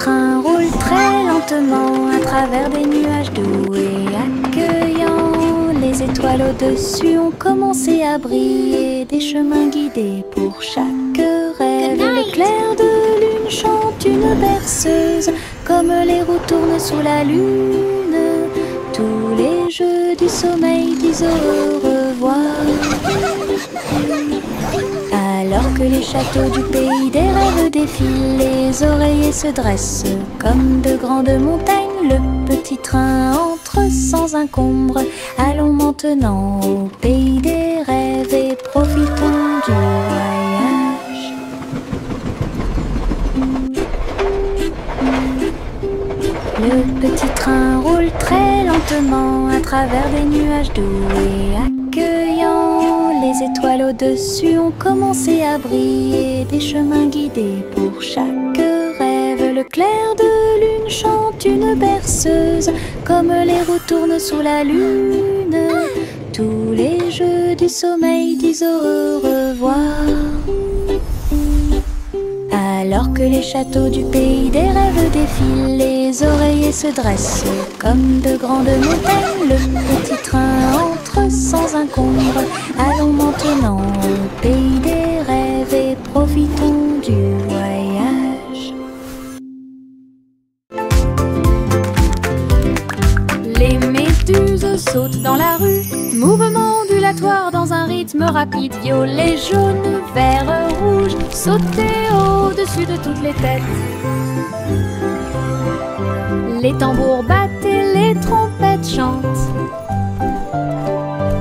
train roule très lentement à travers des nuages doux et accueillants. Les étoiles au-dessus ont commencé à briller, des chemins guidés pour chaque rêve. Le clair de lune chante une berceuse, comme les roues tournent sous la lune. Tous les jeux du sommeil disent au revoir. Alors que les châteaux du pays des rêves défilent, les oreillers se dressent comme de grandes montagnes. Le petit train entre sans encombre. Allons maintenant au pays des rêves et profitons du voyage. Le petit train roule très lentement à travers des nuages doux et accueillants. Les étoiles au-dessus ont commencé à briller, des chemins guidés pour chaque rêve. Le clair de lune chante une berceuse, comme les roues tournent sous la lune. Tous les jeux du sommeil disent au revoir. Alors que les châteaux du pays des rêves défilent, les oreillers se dressent comme de grandes montagnes. Le petit train entre sans encombre. Allons maintenant au pays des rêves et profitons du voyage. Les méduses sautent dans la rue, mouvement ondulatoire dans un rythme rapide. Violet, jaune, vert, rouge, sauter au-dessus de toutes les têtes. Les tambours battent et les trompettes chantent.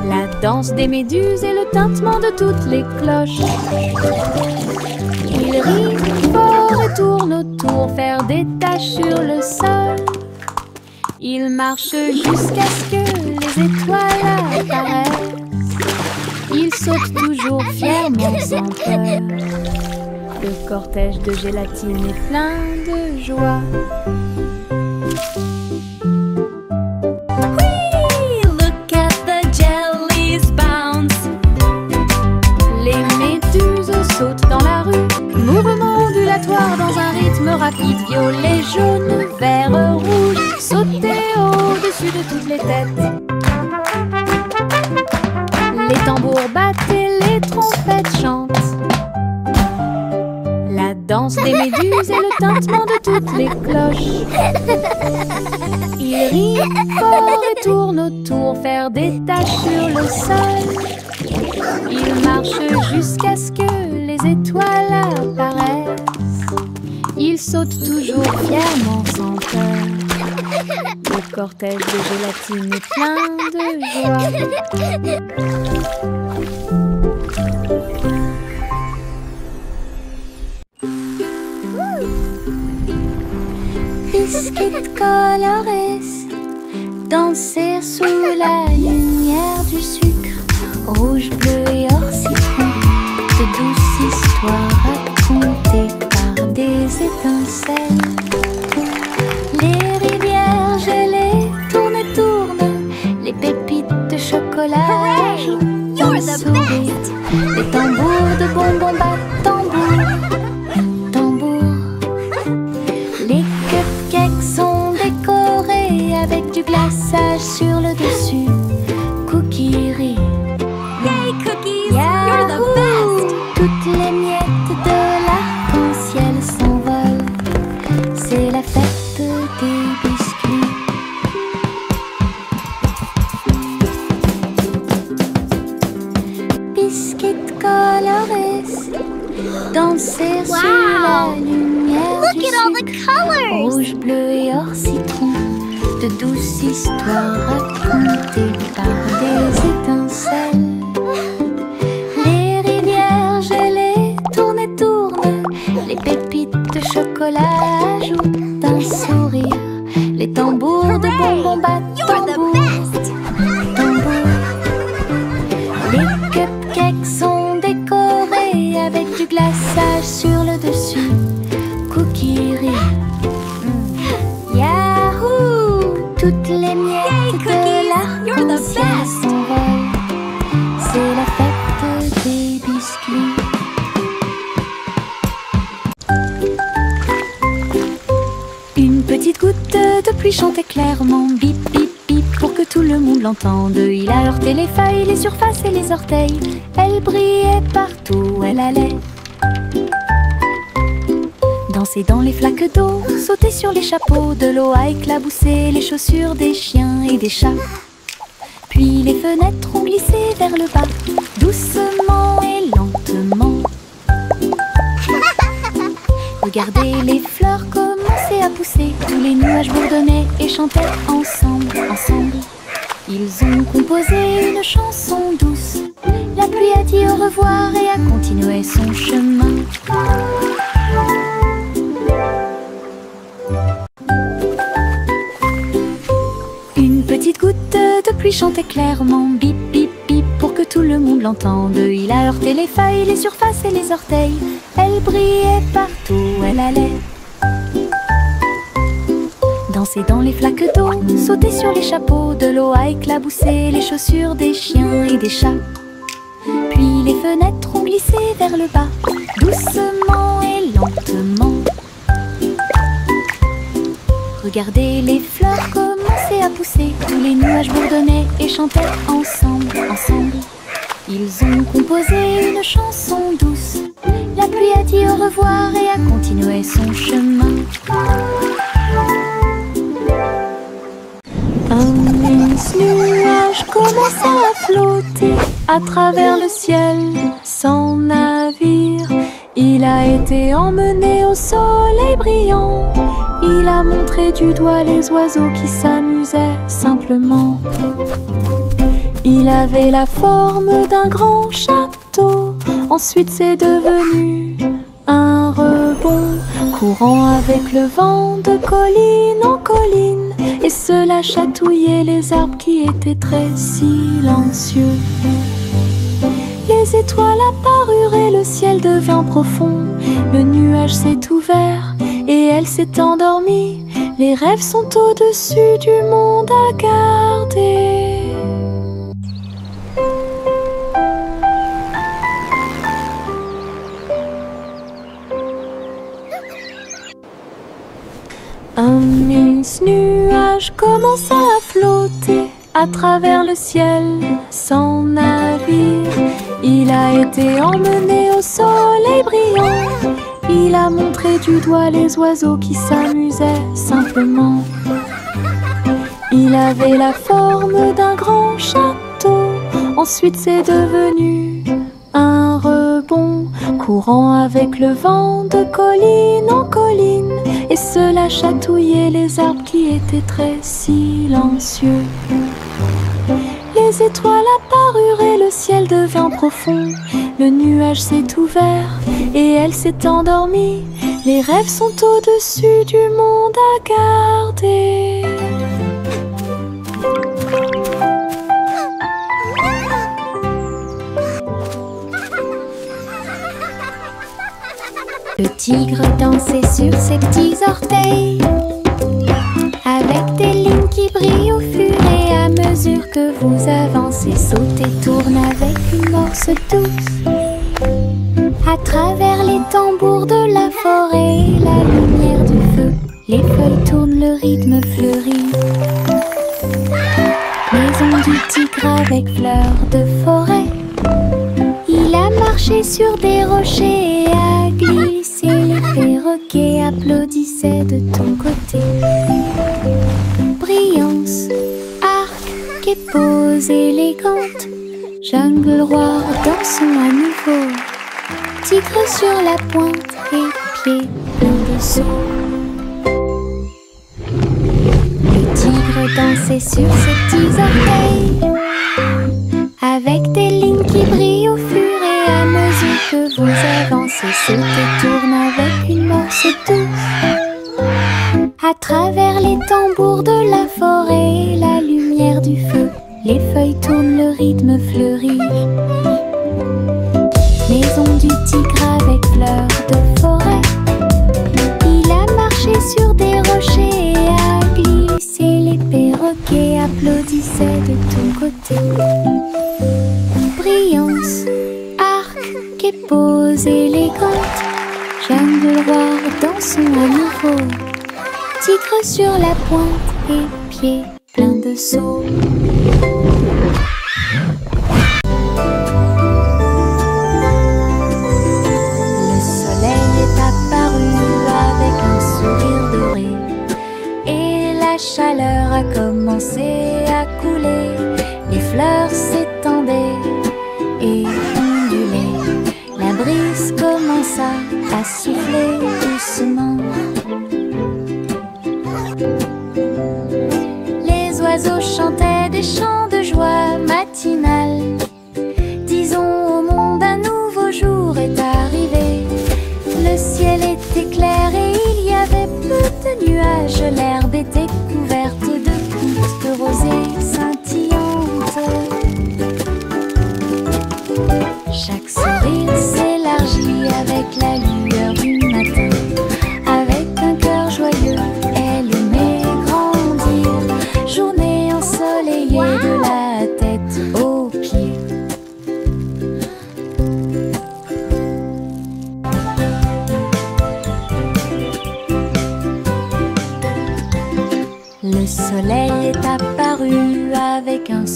La danse des méduses et le tintement de toutes les cloches. Ils rient fort et tournent autour, faire des taches sur le sol. Ils marchent jusqu'à ce que les étoiles apparaissent. Ils sautent toujours fièrement sans peur. Le cortège de gélatine est plein de joie. Oui, look at the jellies bounce. Les méduses sautent dans la rue, mouvement ondulatoire dans un rythme rapide. Violet, jaune, vert, rouge, sauter au-dessus de toutes les têtes. Les tambours battent et les trompettes chantent. La danse des méduses et le tintement de toutes les cloches. Ils rient fort et tournent autour, faire des taches sur le sol. Ils marchent jusqu'à ce que les étoiles apparaissent. Ils sautent toujours fièrement sans peur. Le cortège de gélatine est plein de joie. Biscuits colorés, danser sous la lumière du sucre. Rouge, bleu et or citron, de douces histoires racontées par des étincelles. Les rivières gelées tournent et tournent, les pépites de chocolat jouent un sourire. Les tambours de bonbons battent tambour, tambour. Les cupcakes sont décorés avec du glaçage sur le dessus. Cookies rient. Yay, cookies! Yahoo! You're the best! Toutes les miettes de l'arc-en-ciel s'envolent. C'est la fête des biscuits. Biscuits colorés, danser Wow! sous la lumière Look du at all the sucre. colors! Rouge, bleu et or citron, de douces histoires racontées par des étincelles. Les rivières gelées tournent et tournent, les pépites de chocolat ajoutent un sourire. Les tambours de bonbons battent You're the tambour, best! tambour. Les cupcakes sont décorés avec du glaçage sur le dessus. Cookies rient. Yahoo! Toutes les miettes Yay, de cookies! You're the l'arc-en-ciel best! s'envolent. C'est la fête des biscuits. le monde l'entende. Il a heurté les feuilles, les surfaces et les orteils. Elle brillait partout où elle allait. Danser dans les flaques d'eau, sauter sur les chapeaux. De l'eau a éclaboussé les chaussures des chiens et des chats. Puis les fenêtres ont glissé vers le bas, doucement et lentement. Regardez les fleurs commencer à pousser. Tous les nuages bourdonnaient et chantaient ensemble, ensemble. Ils ont composé une chanson douce. La pluie a dit au revoir et a continué son chemin. Une petite goutte de pluie chantait clairement, bip bip bip, pour que tout le monde l'entende. Il a heurté les feuilles, les surfaces et les orteils. Elle brillait partout où elle allait. Danser dans les flaques d'eau, sauter sur les chapeaux. De l'eau a éclaboussé les chaussures des chiens et des chats. Puis les fenêtres ont glissé vers le bas, doucement et lentement. Regardez les fleurs commencer à pousser. Tous les nuages bourdonnaient et chantaient ensemble, ensemble. Ils ont composé une chanson douce. La pluie a dit au revoir et a continué son chemin. Un mince nuage commença à flotter à travers le ciel sans navire. Il a été emmené au soleil brillant. Il a montré du doigt les oiseaux qui s'amusaient simplement. Il avait la forme d'un grand château. Ensuite c'est devenu un rebond, courant avec le vent de colline en colline. Et cela chatouillait les arbres qui étaient très silencieux. Les étoiles apparurent et le ciel devint profond. Le nuage s'est ouvert et elle s'est endormie. Les rêves sont au-dessus du monde à garder. Un mince nuage commença à flotter à travers le ciel sans navire. Il a été emmené au soleil brillant. Il a montré du doigt les oiseaux qui s'amusaient simplement. Il avait la forme d'un grand château. Ensuite c'est devenu un rebond, courant avec le vent de colline en colline. Et cela chatouillait les arbres qui étaient très silencieux. Les étoiles apparurent et le ciel devint profond. Le nuage s'est ouvert et elle s'est endormie. Les rêves sont au-dessus du monde à garder. Le tigre dansait sur ses petits orteils, avec des lignes qui brillent au fur et à mesure que vous avancez. Saute et tourne avec une morse douce. À travers les tambours de la forêt, la lumière du feu, les feuilles tournent, le rythme fleurit. Maison du tigre avec fleurs de forêt. Il a marché sur des rochers et a glissé. Les perroquets applaudissaient de ton côté. Brillance, arc et pose élégante. Jungle roi dansons à nouveau. Tigre sur la pointe et pieds pleins de saut. Le tigre dansait sur ses petits orteils, avec des lignes qui brillent au fur et à mesure que vous avancez. Saute et tourne avec une morse douce. À travers les tambours de la forêt, la lumière du feu, les feuilles tournent, le rythme fleurit. Maison du tigre avec fleurs de forêt. Il a marché sur des rochers et a glissé. Les perroquets applaudissaient de ton côté. Brillance, arc et pose élégante. Jungle roi dansons à nouveau. Tigre sur la pointe et pieds pleins de sauts.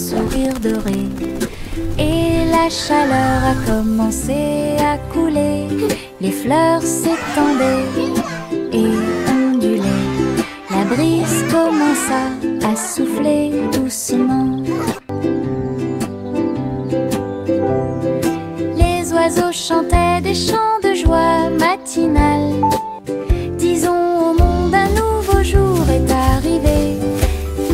sourire doré. Et la chaleur a commencé à couler. Les fleurs s'étendaient et ondulaient. La brise commença à souffler doucement. Les oiseaux chantaient des chants de joie matinale. Disons au monde un nouveau jour est arrivé.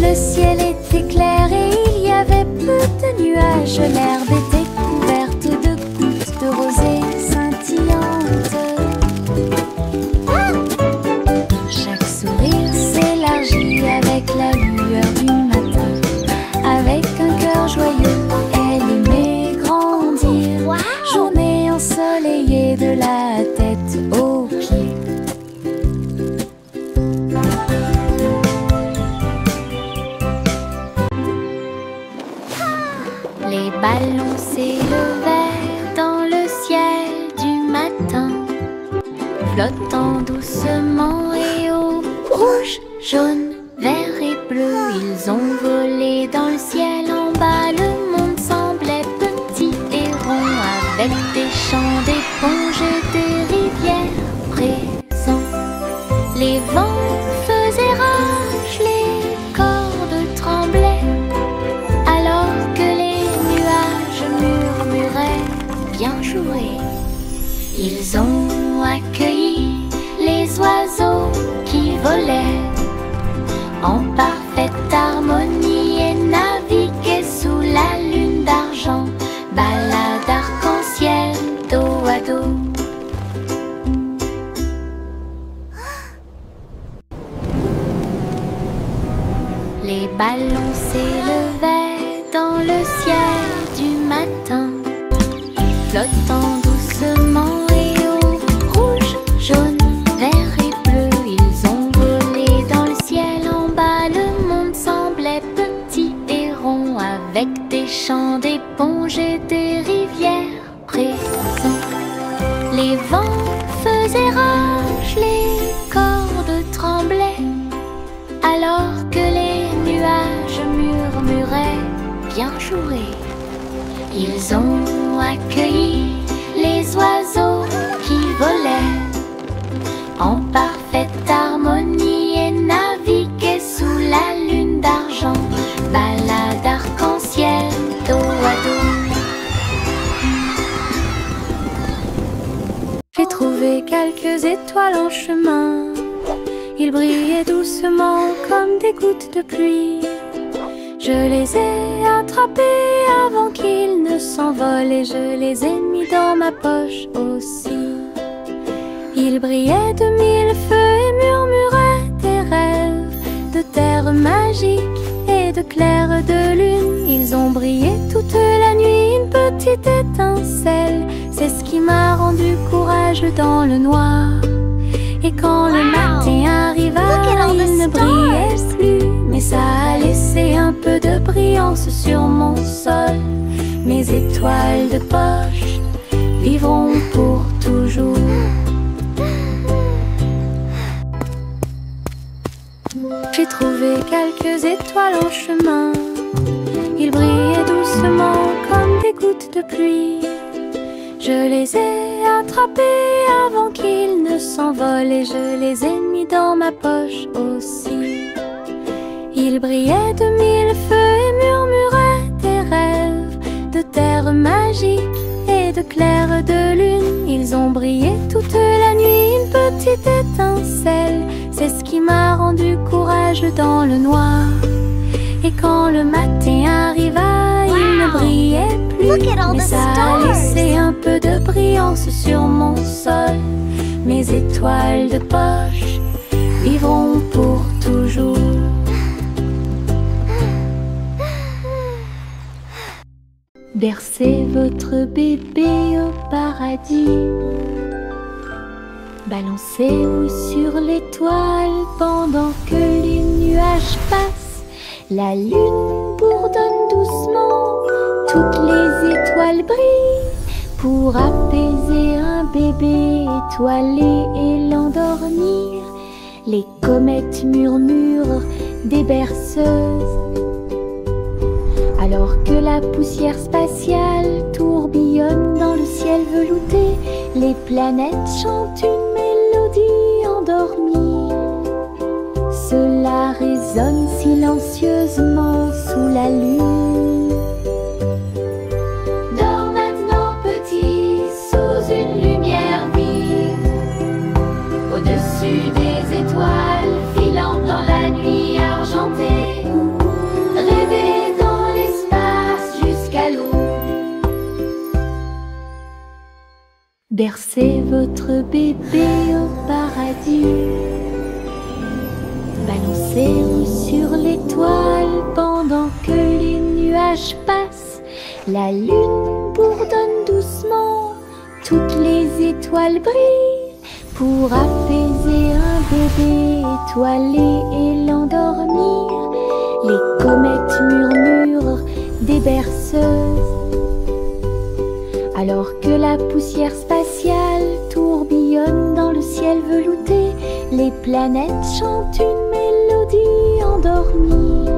Le ciel était clair et il y avait peu de nuages. L'herbe était couverte de gouttes de rosée scintillantes. Chaque sourire s'élargit avec la lueur du matin. Avec un cœur joyeux, elle aimait grandir. Journée ensoleillée de la tête aux pieds. Les ballons s'élevèrent dans le ciel du matin, flottant doucement et haut. Rouge, jaune, vert et bleu, ils ont volé dans le ciel. En bas, le monde semblait petit et rond, avec des champs d'éponges et des rivières présents. Les vents faisaient rage, les cordes tremblaient, alors que les nuages murmuraient bien joué. Ils ont accueilli les oiseaux qui volaient en parfaite harmonie et naviguaient sous la lune d'argent. Balade arc-en-ciel dos à dos. Les ballons s'élevaient dans le ciel du matin, flottant doucement et haut. Rouge, jaune, vert et bleu, ils ont volé dans le ciel. En bas, le monde semblait petit et rond, avec des champs d'éponges et des rivières présents. Les vents faisaient rage, les cordes tremblaient, alors que les nuages murmuraient bien joué. Ils ont accueilli les oiseaux qui volaient en parfaite harmonie et naviguaient sous la lune d'argent. Balade arc-en-ciel dos à dos. J'ai trouvé quelques étoiles en chemin. Ils brillaient doucement comme des gouttes de pluie. Je les ai attrapés avant qu'ils ne s'envolent et je les ai mis dans ma poche aussi. Ils brillaient de mille feux et murmuraient des rêves de terre magique et de clair de lune. Ils ont brillé toute la nuit, une petite étincelle, c'est ce qui m'a rendu courageux dans le noir. Et quand le matin arriva, il ne brillait plus, mais ça a laissé un peu de brillance sur mon sol. Mes étoiles de poche vivront pour toujours. J'ai trouvé quelques étoiles en chemin. Ils brillaient doucement comme des gouttes de pluie. Je les ai attrapés avant qu'ils ne s'envolent et je les ai mis dans ma poche aussi. Ils brillaient de mille feux et murmuraient des rêves de terre magique et de clair de lune. Ils ont brillé toute la nuit, une petite étincelle, c'est ce qui m'a rendu courageux dans le noir. Et quand le matin arriva, il ne brillait plus, mais ça a laissé un peu de brillance sur mon sol. Mes étoiles de poche vivront pour toujours. Bercez votre bébé au paradis, balancez-vous sur l'étoile pendant que les nuages passent. La lune bourdonne doucement, toutes les étoiles brillent pour apaiser un bébé étoilé et l'endormir. Les comètes murmurent des berceuses. À Alors que la poussière spatiale tourbillonne dans le ciel velouté, les planètes chantent une mélodie endormie. Cela résonne silencieusement sous la lune. Dors maintenant petit, sous une lumière vive, au-dessus des étoiles filant dans la nuit argentée. Rêvez dans l'espace jusqu'à l'aube. Bercez votre bébé au paradis. Balancez-vous sur l'étoile pendant que les nuages passent. La lune bourdonne doucement, toutes les étoiles brillent pour apaiser un bébé étoilé et l'endormir. Les comètes murmurent des berceuses. Alors que la poussière spatiale tourbillonne dans le ciel velouté, les planètes chantent une mélodie endormie.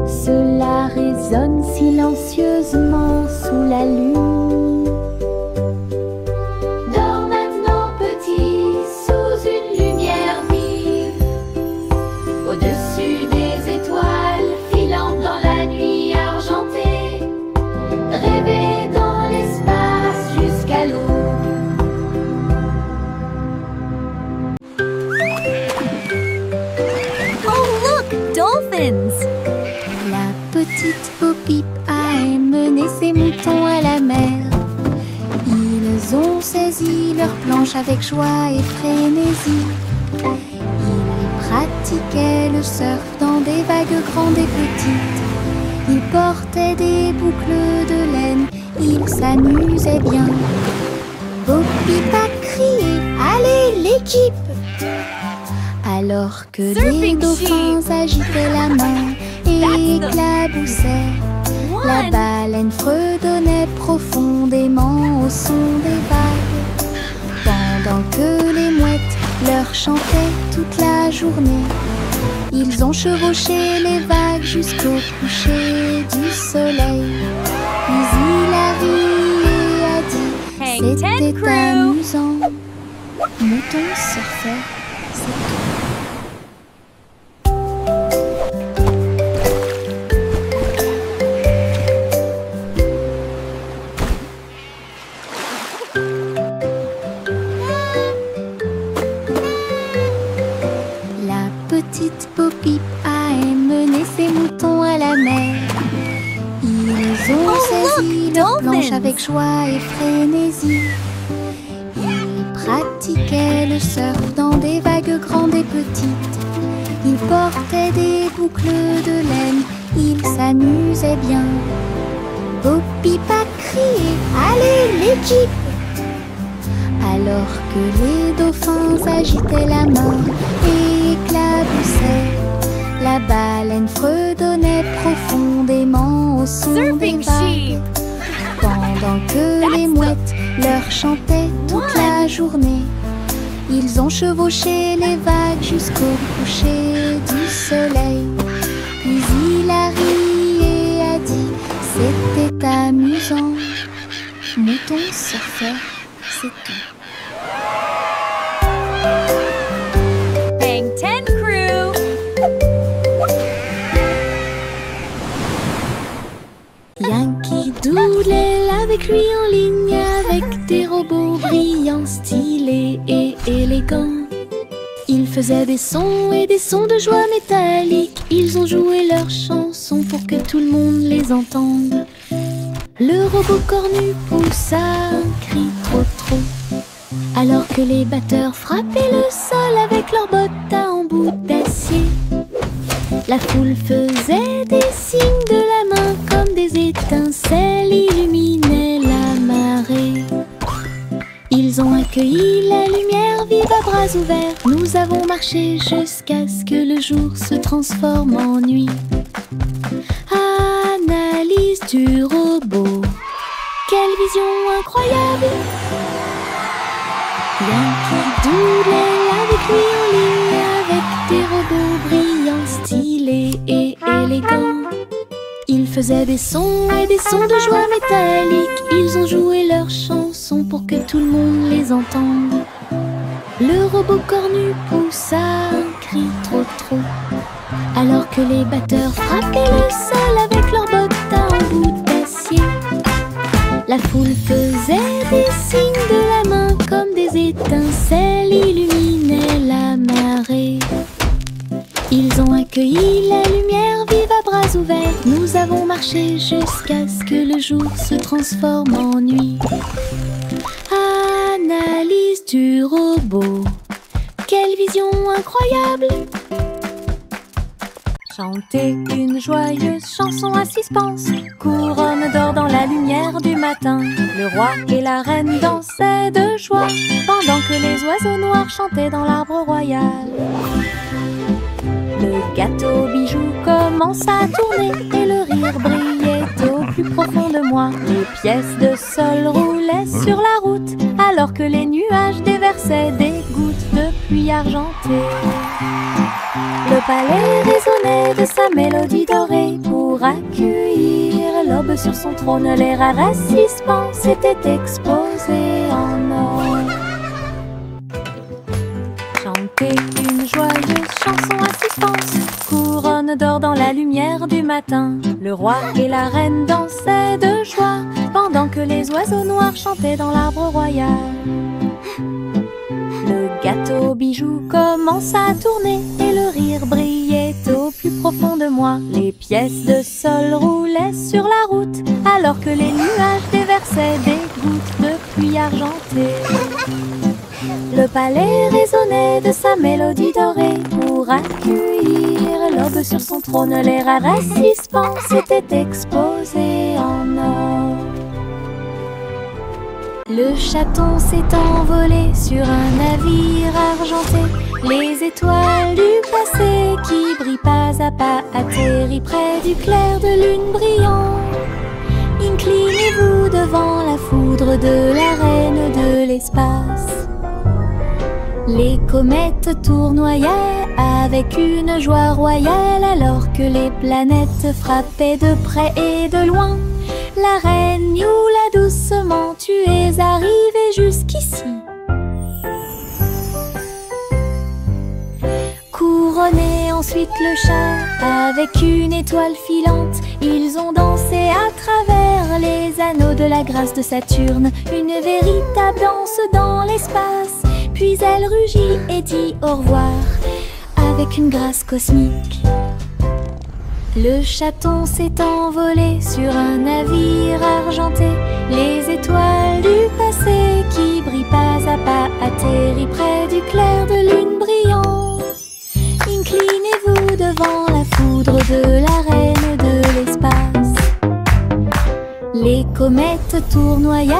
Cela résonne silencieusement sous la lune. Dors maintenant petit, sous une lumière vive, au-dessus des étoiles filant dans la nuit argentée. Rêvez dans l'espace jusqu'à l'aube. Dolphins! La petite Bo-Peep a mené ses moutons à la mer. Ils ont saisi leur planche avec joie et frénésie. Ils pratiquaient le surf dans des vagues grandes et petites. Ils portaient des boucles de laine, ils s'amusaient bien. Bo-Peep a crié « Allez l'équipe !» Alors que les dauphins agitaient la main et éclaboussaient, la baleine fredonnait profondément au son des vagues. Pendant que les mouettes leur chantaient toute la journée, ils ont chevauché les vagues jusqu'au coucher du soleil. Puis il a ri et a dit « C'était amusant, mouton surfeur, c'est tout. » Petite Bo-Peep a mené ses moutons à la mer. Ils ont saisi leur planche avec joie et frénésie. Ils pratiquaient le surf dans des vagues grandes et petites. Ils portaient des boucles de laine, ils s'amusaient bien. Bo-Peep a crié « Allez l'équipe !» Alors que les dauphins agitaient la main et éclaboussaient, la baleine fredonnait profondément au son des vagues. Pendant que les mouettes leur chantaient toute la journée, ils ont chevauché les vagues jusqu'au coucher du soleil. Puis il a ri et a dit « C'était amusant, mouton surfeur, c'est tout. » Bang 10 Crew! Yankee Doodle avec lui en ligne, avec des robots brillants, stylés et élégants. Ils faisaient des sons et des sons de joie métallique. Ils ont joué leurs chansons pour que tout le monde les entende. Le robot cornu poussa un cri trop. Alors que les batteurs frappaient le sol avec leurs bottes à embout d'acier. La foule faisait des signes de la main comme des étincelles illuminaient la marée. Ils ont accueilli la lumière vive à bras ouverts. Nous avons marché jusqu'à ce que le jour se transforme en nuit. Analyse du robot. Quelle vision incroyable! Yankee Doodle avec lui en ligne, avec des robots brillants, stylés et élégants. Ils faisaient des sons et des sons de joie métallique. Ils ont joué leurs chansons pour que tout le monde les entende. Le robot cornu poussa un cri trop trop, alors que les batteurs frappaient le sol avec leurs bottes en bout d'acier. La foule faisait des signes de la main comme des étincelles illuminaient la marée. Ils ont accueilli la lumière vive à bras ouverts. Nous avons marché jusqu'à ce que le jour se transforme en nuit. Analyse du robot. Quelle vision incroyable! Chanter une joyeuse chanson à suspense. Couronne d'or dans la lumière du matin. Le roi et la reine dansaient de joie pendant que les oiseaux noirs chantaient dans l'arbre royal. Le gâteau bijou commença à tourner et le rire brillait au plus profond de moi. Les pièces de sol roulaient sur la route alors que les nuages déversaient des gouttes de pluie argentée. Le palais résonnait de sa mélodie dorée pour accueillir l'aube sur son trône. Les rares assistants s'étaient exposés en or. Chanter une joyeuse chanson à suspense. Couronne d'or dans la lumière du matin. Le roi et la reine dansaient de joie pendant que les oiseaux noirs chantaient dans l'arbre royal. Le gâteau bijou commença à tourner et le rire brillait au plus profond de moi. Les pièces de sol roulaient sur la route alors que les nuages déversaient des gouttes de pluie argentée. Le palais résonnait de sa mélodie dorée pour accueillir l'aube sur son trône. Les rares assistants s'étaient exposés en or. Le chaton s'est envolé sur un navire argenté. Les étoiles du passé qui brillent pas à pas atterrissent près du clair de lune brillant. Inclinez-vous devant la foudre de la reine de l'espace. Les comètes tournoyaient avec une joie royale alors que les planètes frappaient de près et de loin. La reine Youla, doucement, tu es arrivée jusqu'ici. Couronné ensuite le chat avec une étoile filante. Ils ont dansé à travers les anneaux de la grâce de Saturne. Une véritable danse dans l'espace. Puis elle rugit et dit au revoir avec une grâce cosmique. Le chaton s'est envolé sur un navire argenté. Les étoiles du passé qui brillent pas à pas atterrissent près du clair de lune brillant. Inclinez-vous devant la foudre de la reine de l'espace. Les comètes tournoyaient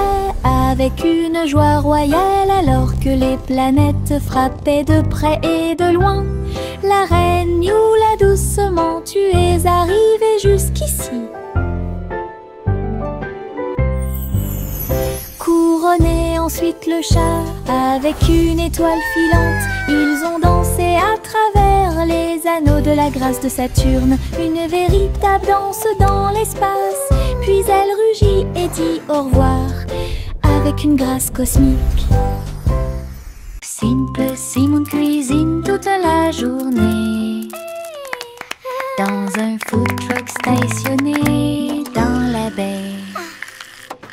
avec une joie royale alors que les planètes frappaient de près et de loin. La reine Youla, doucement, tu es arrivée jusqu'ici. Couronné ensuite le chat avec une étoile filante. Ils ont dansé à travers les anneaux de la grâce de Saturne. Une véritable danse dans l'espace. Puis elle rugit et dit au revoir avec une grâce cosmique. Simple Simon cuisine toute la journée dans un food truck stationné dans la baie.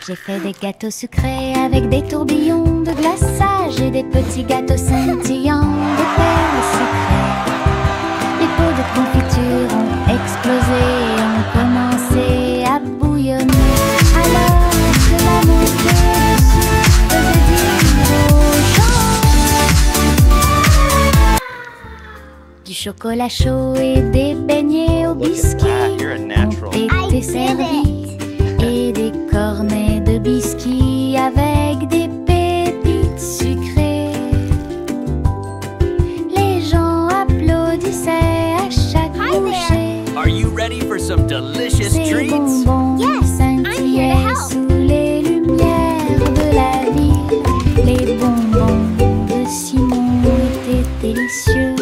J'ai fait des gâteaux sucrés avec des tourbillons de glaçage et des petits gâteaux scintillants de perles sucrées. Les pots de confiture ont explosé et ont commencé à bouillonner. Alors que la montée dessus faisait dire aux gens du chocolat chaud et des beignets au biscuit ont été servis et des cornets de biscuits avec des pépites sucrées. Les gens applaudissaient à chaque bouchée. Are you ready for some delicious Ces treats? bonbons scintillaient sous les lumières de la ville. Les bonbons de Simon étaient délicieux.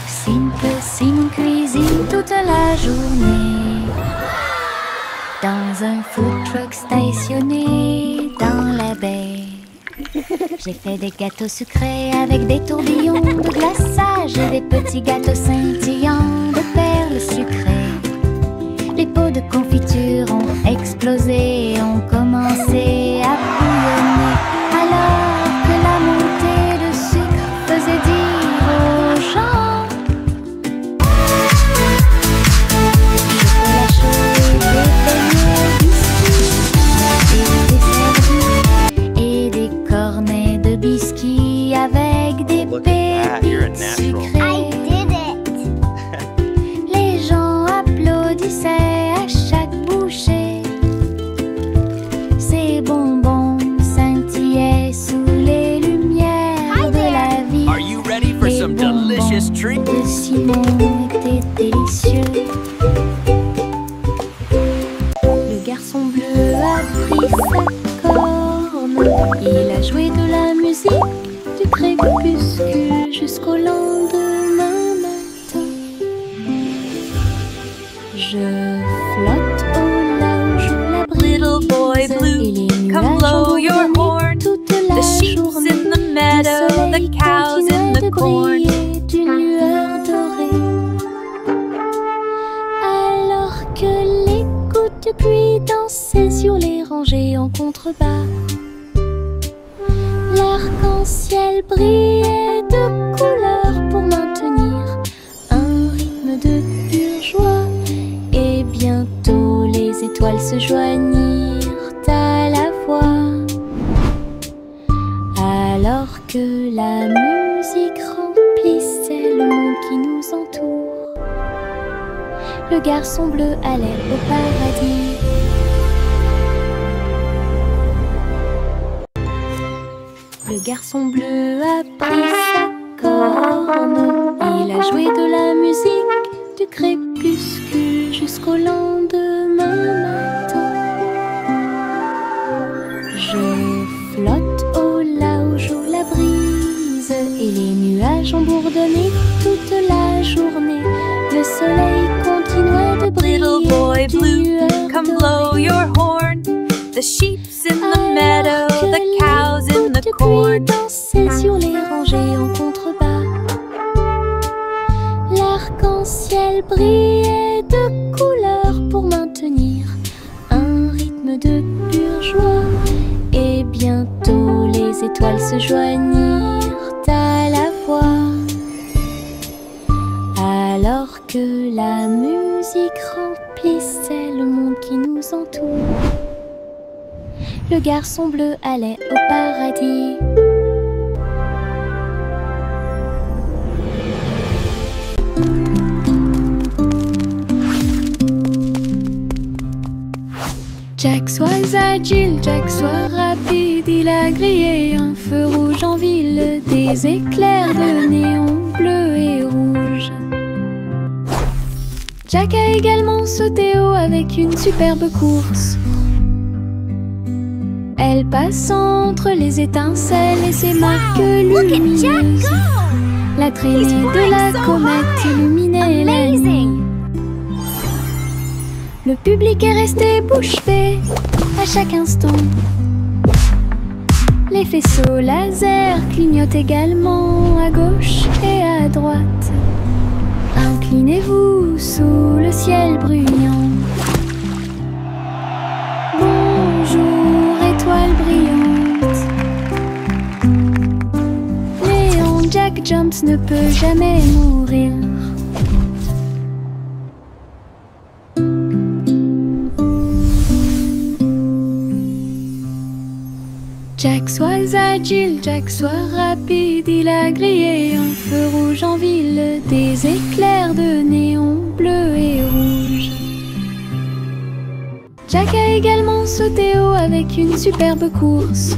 Simple Simon cuisine toute la la journée. Dans un food truck stationné dans la baie, j'ai fait des gâteaux sucrés avec des tourbillons de glaçage et des petits gâteaux scintillants de perles sucrées. Les pots de confiture ont explosé et ont commencé à bouillonner, alors que la montée de sucre faisait dire aux gens: chocolat chaud et des beignets, biscuits, et des sardines et des cornets de biscuits avec des pépites sucrées. I did it! Les gens applaudissaient à chaque bouchée. Ces bonbons scintillaient sous les lumières de la vie. Are you ready for some delicious treats? De Simon étaient délicieux. Le garçon bleu a pris sa corne. Il a joué de la musique du crépuscule jusqu'au lendemain matin. Je flotte au là où joue la brise. Little boy blue, Et les come nuages blow ont your bourdonné horn. toute la The sheep's journée. in the meadow, Le the soleil cows in continuait the de corn. briller d'une lueur dorée. Alors que les gouttes de pluie dansaient sur les rangées en contrebas, l'arc-en-ciel brillait de couleurs pour maintenir un rythme de pure joie. Et bientôt les étoiles se joignirent à la voix, alors que la musique remplissait le monde qui nous entoure. Le garçon bleu allait au paradis. Le garçon bleu a pris sa corne. Il a joué de la musique du crépuscule jusqu'au lendemain matin. Je flotte au là où joue la brise et les nuages ont bourdonné toute la journée. Le soleil continuait de briller. Little boy d'une blue, lueur come dorée. blow your horn. The sheep's in the Alors meadow, que the les cows in gouttes the de pluie corn. dansaient sur les rangées en contrebas, l'arc-en-ciel brillait de couleurs pour maintenir un rythme de pure joie. Et bientôt les étoiles se joignirent à la voix, alors que la musique remplissait le monde qui nous entoure. Le garçon bleu allait au paradis. Jack soit agile, Jack soit rapide, il a grillé un feu rouge en ville, des éclairs de néon bleu et rouge. Jack a également sauté haut avec une superbe course. Elle passe entre les étincelles et ses marques Look at Jack lumineuses. go! La traînée He's de flying la so comète high. illuminait la nuit. Amazing! Le public est resté bouche bée à chaque instant. Les faisceaux laser clignotent également à gauche et à droite. Inclinez-vous sous le ciel bruyant. Bonjour, étoile brillante. Léon Jack Jumps ne peut jamais mourir. Jack soit agile, Jack soit rapide, il a grillé un feu rouge en ville, des éclairs de néon bleu et rouge. Jack a également sauté haut avec une superbe course.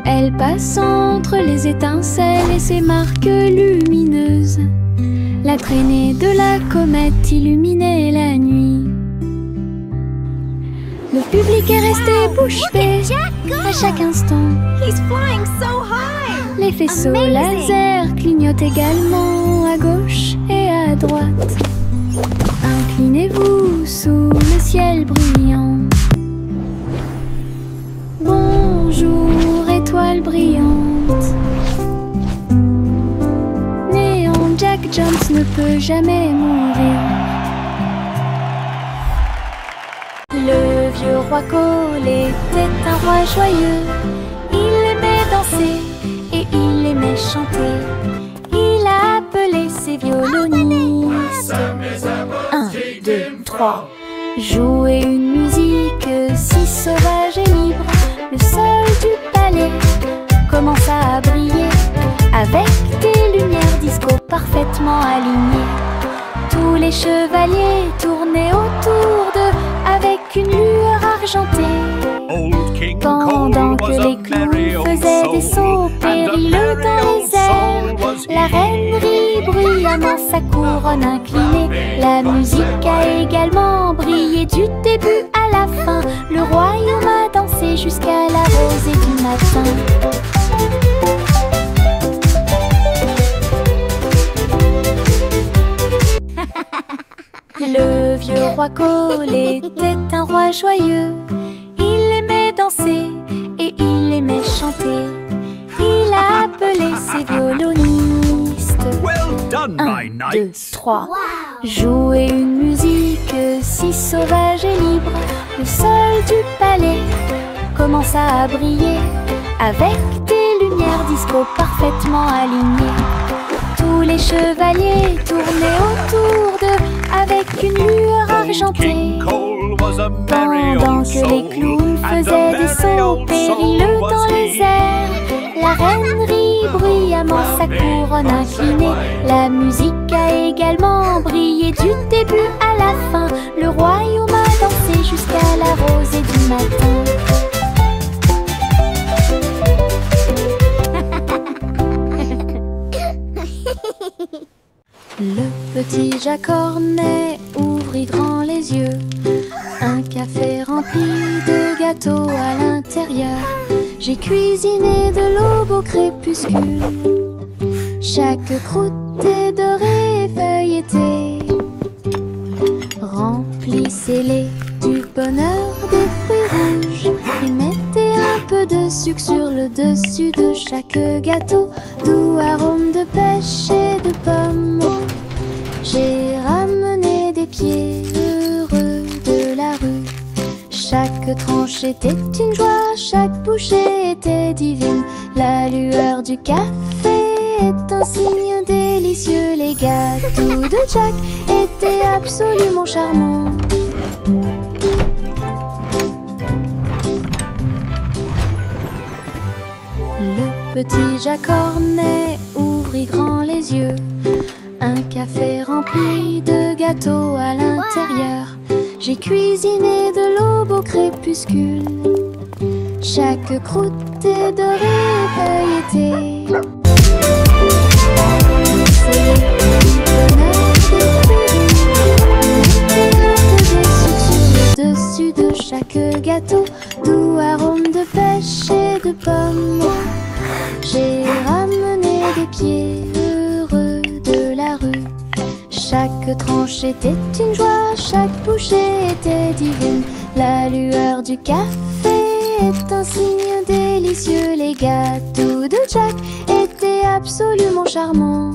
Elle passe entre les étincelles et ses marques lumineuses. La traînée de la comète illuminait la nuit. Le public est resté bouche bée à chaque instant. He's flying so high! Les faisceaux Amazing. laser clignotent également à gauche et à à droite. Inclinez-vous sous le ciel brillant. Bonjour, étoile brillante. Néant, Jack Jones ne peut jamais mourir. Le vieux roi Cole était un roi joyeux. Il aimait danser et il aimait chanter. Il a appelé ses violonistes. 1, 2, 3. Jouer une musique si sauvage et libre. Le sol du palais commença à briller avec des lumières disco parfaitement alignées. Tous les chevaliers tournaient autour d'eux avec une lueur argentée. Pendant que les clowns faisaient des sauts périlleux dans les airs, la reine rit bruyamment sa couronne inclinée. La musique a également brillé du début à la fin. Le royaume a dansé jusqu'à la rosée du matin. Le vieux roi Cole était un roi joyeux. Il aimait danser et il aimait chanter. Il a appelé ses violonistes. Well done, 1, my 2, knights. 3. Jouer une musique si sauvage et libre. Le sol du palais commença à briller avec des lumières disco parfaitement alignées. Tous les chevaliers tournaient autour d'eux avec une lueur argentée. Pendant que les clowns faisaient des sauts périlleux dans les airs, la reine rit bruyamment sa couronne inclinée. La musique a également brillé du début à la fin. Le royaume a dansé jusqu'à la rosée du matin. Le petit Jack Cornet ouvrit grand les yeux. Un café rempli de gâteaux à l'intérieur. J'ai cuisiné de l'aube au crépuscule. Chaque croûte est dorée et feuilletée. Remplissez-les du bonheur des fruits rouges et mettez un peu de sucre sur le dessus de chaque gâteau. Doux arôme de pêche et de pommes. J'ai ramené des pieds heureux de la rue. Chaque tranche était une joie, chaque bouchée était divine. La lueur du café est un signe délicieux. Les gâteaux de Jack étaient absolument charmants. Le petit Jack Cornet ouvrit grand les yeux. Un café rempli de gâteaux à l'intérieur. J'ai cuisiné de l'aube au crépuscule. Chaque croûte est dorée et feuilletée. C'est le bonheur des fruits rouges. Mettez un peu de sucre sur le dessus de chaque gâteau. Doux arôme de pêche et de pommes. J'ai ramené des pieds heureux de la rue. Chaque tranche était une joie, chaque bouchée était divine. La lueur du café est un signe délicieux. Les gâteaux de Jack étaient absolument charmants.